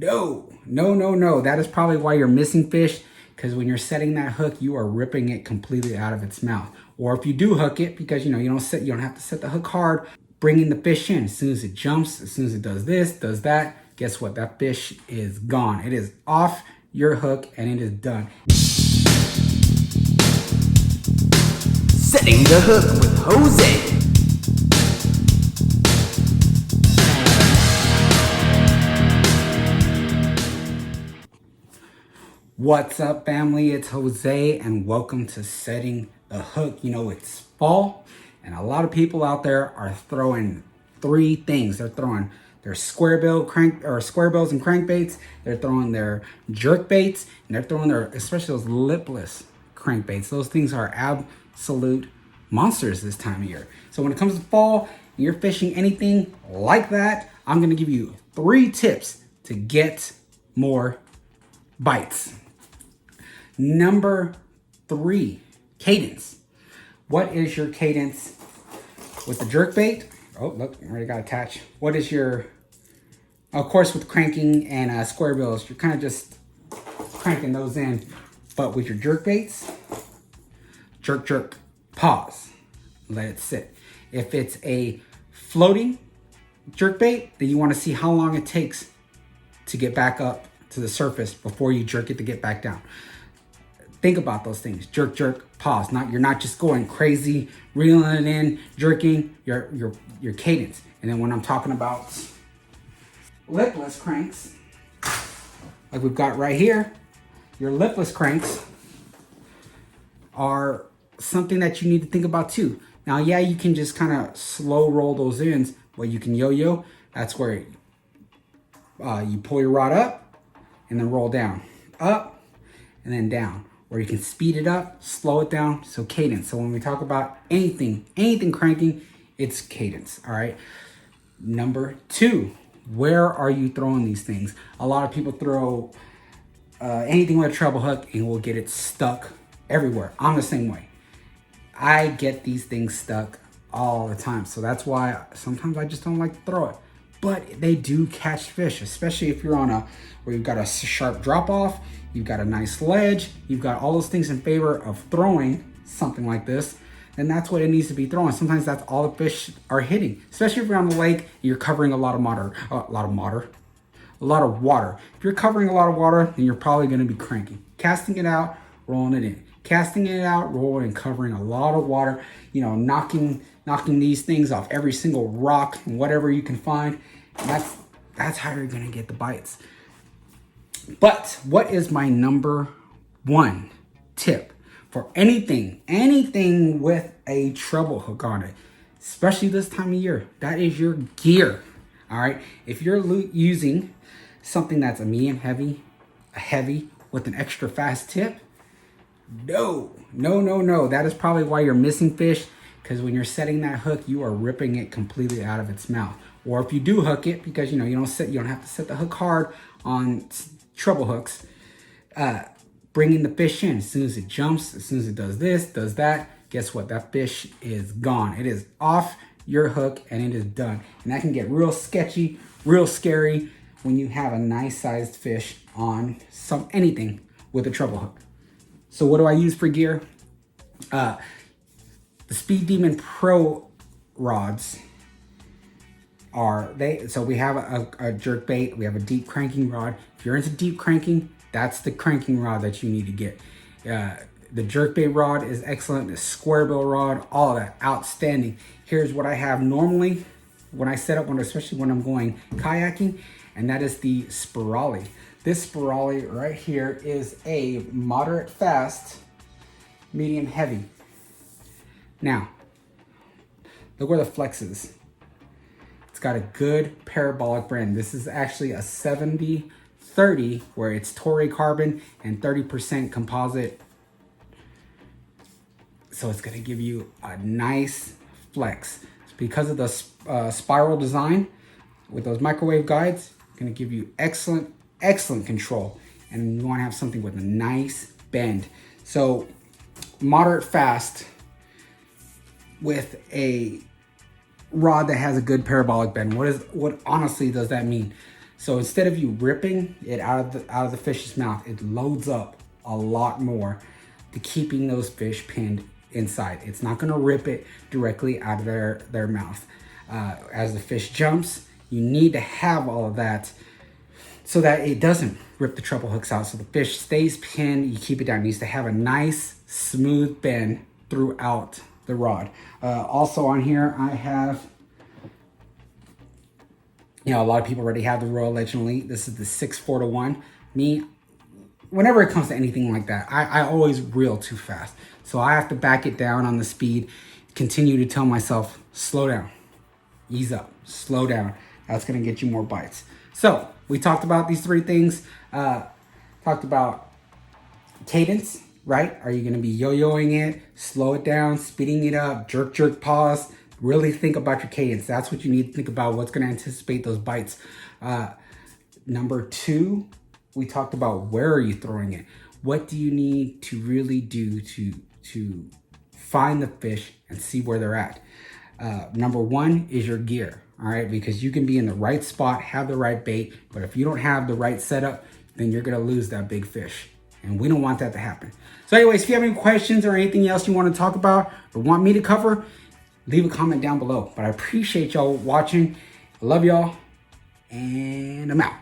No. That is probably why you're missing fish, because when you're setting that hook, you are ripping it completely out of its mouth. Or if you do hook it, because you don't have to set the hook hard, bringing the fish in. As soon as it jumps, as soon as it does this, does that, guess what? That fish is gone. It is off your hook and it is done. Setting the hook with Jose. What's up, family? It's Jose and welcome to Setting the Hook. It's fall and a lot of people out there are throwing three things. They're throwing their square bills and crankbaits. They're throwing their jerk baits, and they're throwing especially those lipless crankbaits. Those things are absolute monsters this time of year. So when it comes to fall and you're fishing anything like that, I'm going to give you 3 tips to get more bites. Number 3, cadence. What is your cadence with the jerk bait? Oh, look, I already got attached. What is your, of course, with cranking and square bills, you're kind of just cranking those in. But with your jerk baits, jerk, pause, let it sit. If it's a floating jerk bait, then you want to see how long it takes to get back up to the surface before you jerk it to get back down. Think about those things. Jerk, pause. You're not just going crazy, reeling it in, jerking your cadence. And then when I'm talking about lipless cranks, like we've got right here, your lipless cranks are something that you need to think about too. Now, yeah, you can just kind of slow roll those ends, but you can yo-yo. That's where you pull your rod up and then roll down, up and then down. Or you can speed it up, slow it down. So cadence. So when we talk about anything cranking, it's cadence. All right. Number 2, where are you throwing these things? A lot of people throw anything with a treble hook and will get it stuck everywhere. I'm the same way. I get these things stuck all the time. So that's why sometimes I just don't like to throw it. But they do catch fish, especially if you're on where you've got a sharp drop off, you've got a nice ledge, you've got all those things in favor of throwing something like this, then that's what it needs to be throwing. Sometimes that's all the fish are hitting, especially if you're on the lake, you're covering a lot of water. If you're covering a lot of water, then you're probably gonna be cranking. Casting it out, rolling it in. Casting it out, rolling and covering a lot of water, knocking these things off every single rock and whatever you can find. And that's how you're gonna get the bites. But what is my number 1 tip for anything with a treble hook on it, especially this time of year? That is your gear. All right. If you're using something that's a medium heavy, a heavy with an extra fast tip, no. That is probably why you're missing fish, because when you're setting that hook, you are ripping it completely out of its mouth. Or if you do hook it, because you don't have to set the hook hard on treble hooks, bringing the fish in. As soon as it jumps, as soon as it does this, does that, guess what? That fish is gone. It is off your hook and it is done. And that can get real sketchy, real scary when you have a nice sized fish on anything with a treble hook. So what do I use for gear? The Speed Demon Pro rods so we have a jerk bait, we have a deep cranking rod. If you're into deep cranking, that's the cranking rod that you need to get. The jerk bait rod is excellent. The square bill rod, all of that, outstanding. Here's what I have normally when I set up one, especially when I'm going kayaking, and that is the spirale. This spirale right here is a moderate fast, medium heavy. Now, look where the flex is. It's got a good parabolic bend. This is actually a 70-30, where it's Toray carbon and 30% composite. So it's gonna give you a nice flex. It's because of the spiral design with those microwave guides, gonna give you excellent control. And you wanna have something with a nice bend. So moderate fast with a rod that has a good parabolic bend. What honestly does that mean? So instead of you ripping it out of the fish's mouth, it loads up a lot more to keeping those fish pinned inside. It's not gonna rip it directly out of their mouth. As the fish jumps, you need to have all of that so that it doesn't rip the treble hooks out. So the fish stays pinned, you keep it down. It needs to have a nice, smooth bend throughout the rod. Also on here, I have, a lot of people already have the Royal Legend Elite. This is the 6-4-1. Me, whenever it comes to anything like that, I always reel too fast. So I have to back it down on the speed, continue to tell myself, slow down, ease up, slow down. That's gonna get you more bites. So we talked about these 3 things. Talked about cadence, right? Are you gonna be yo-yoing it, slow it down, speeding it up, jerk, jerk, pause? Really think about your cadence. That's what you need to think about, what's gonna anticipate those bites. Number 2, we talked about where are you throwing it? What do you need to really do to find the fish and see where they're at? Number 1 is your gear, all right? Because you can be in the right spot, have the right bait, but if you don't have the right setup, then you're gonna lose that big fish. And we don't want that to happen. So anyways, if you have any questions or anything else you want to talk about or want me to cover, leave a comment down below. But I appreciate y'all watching. I love y'all, and I'm out.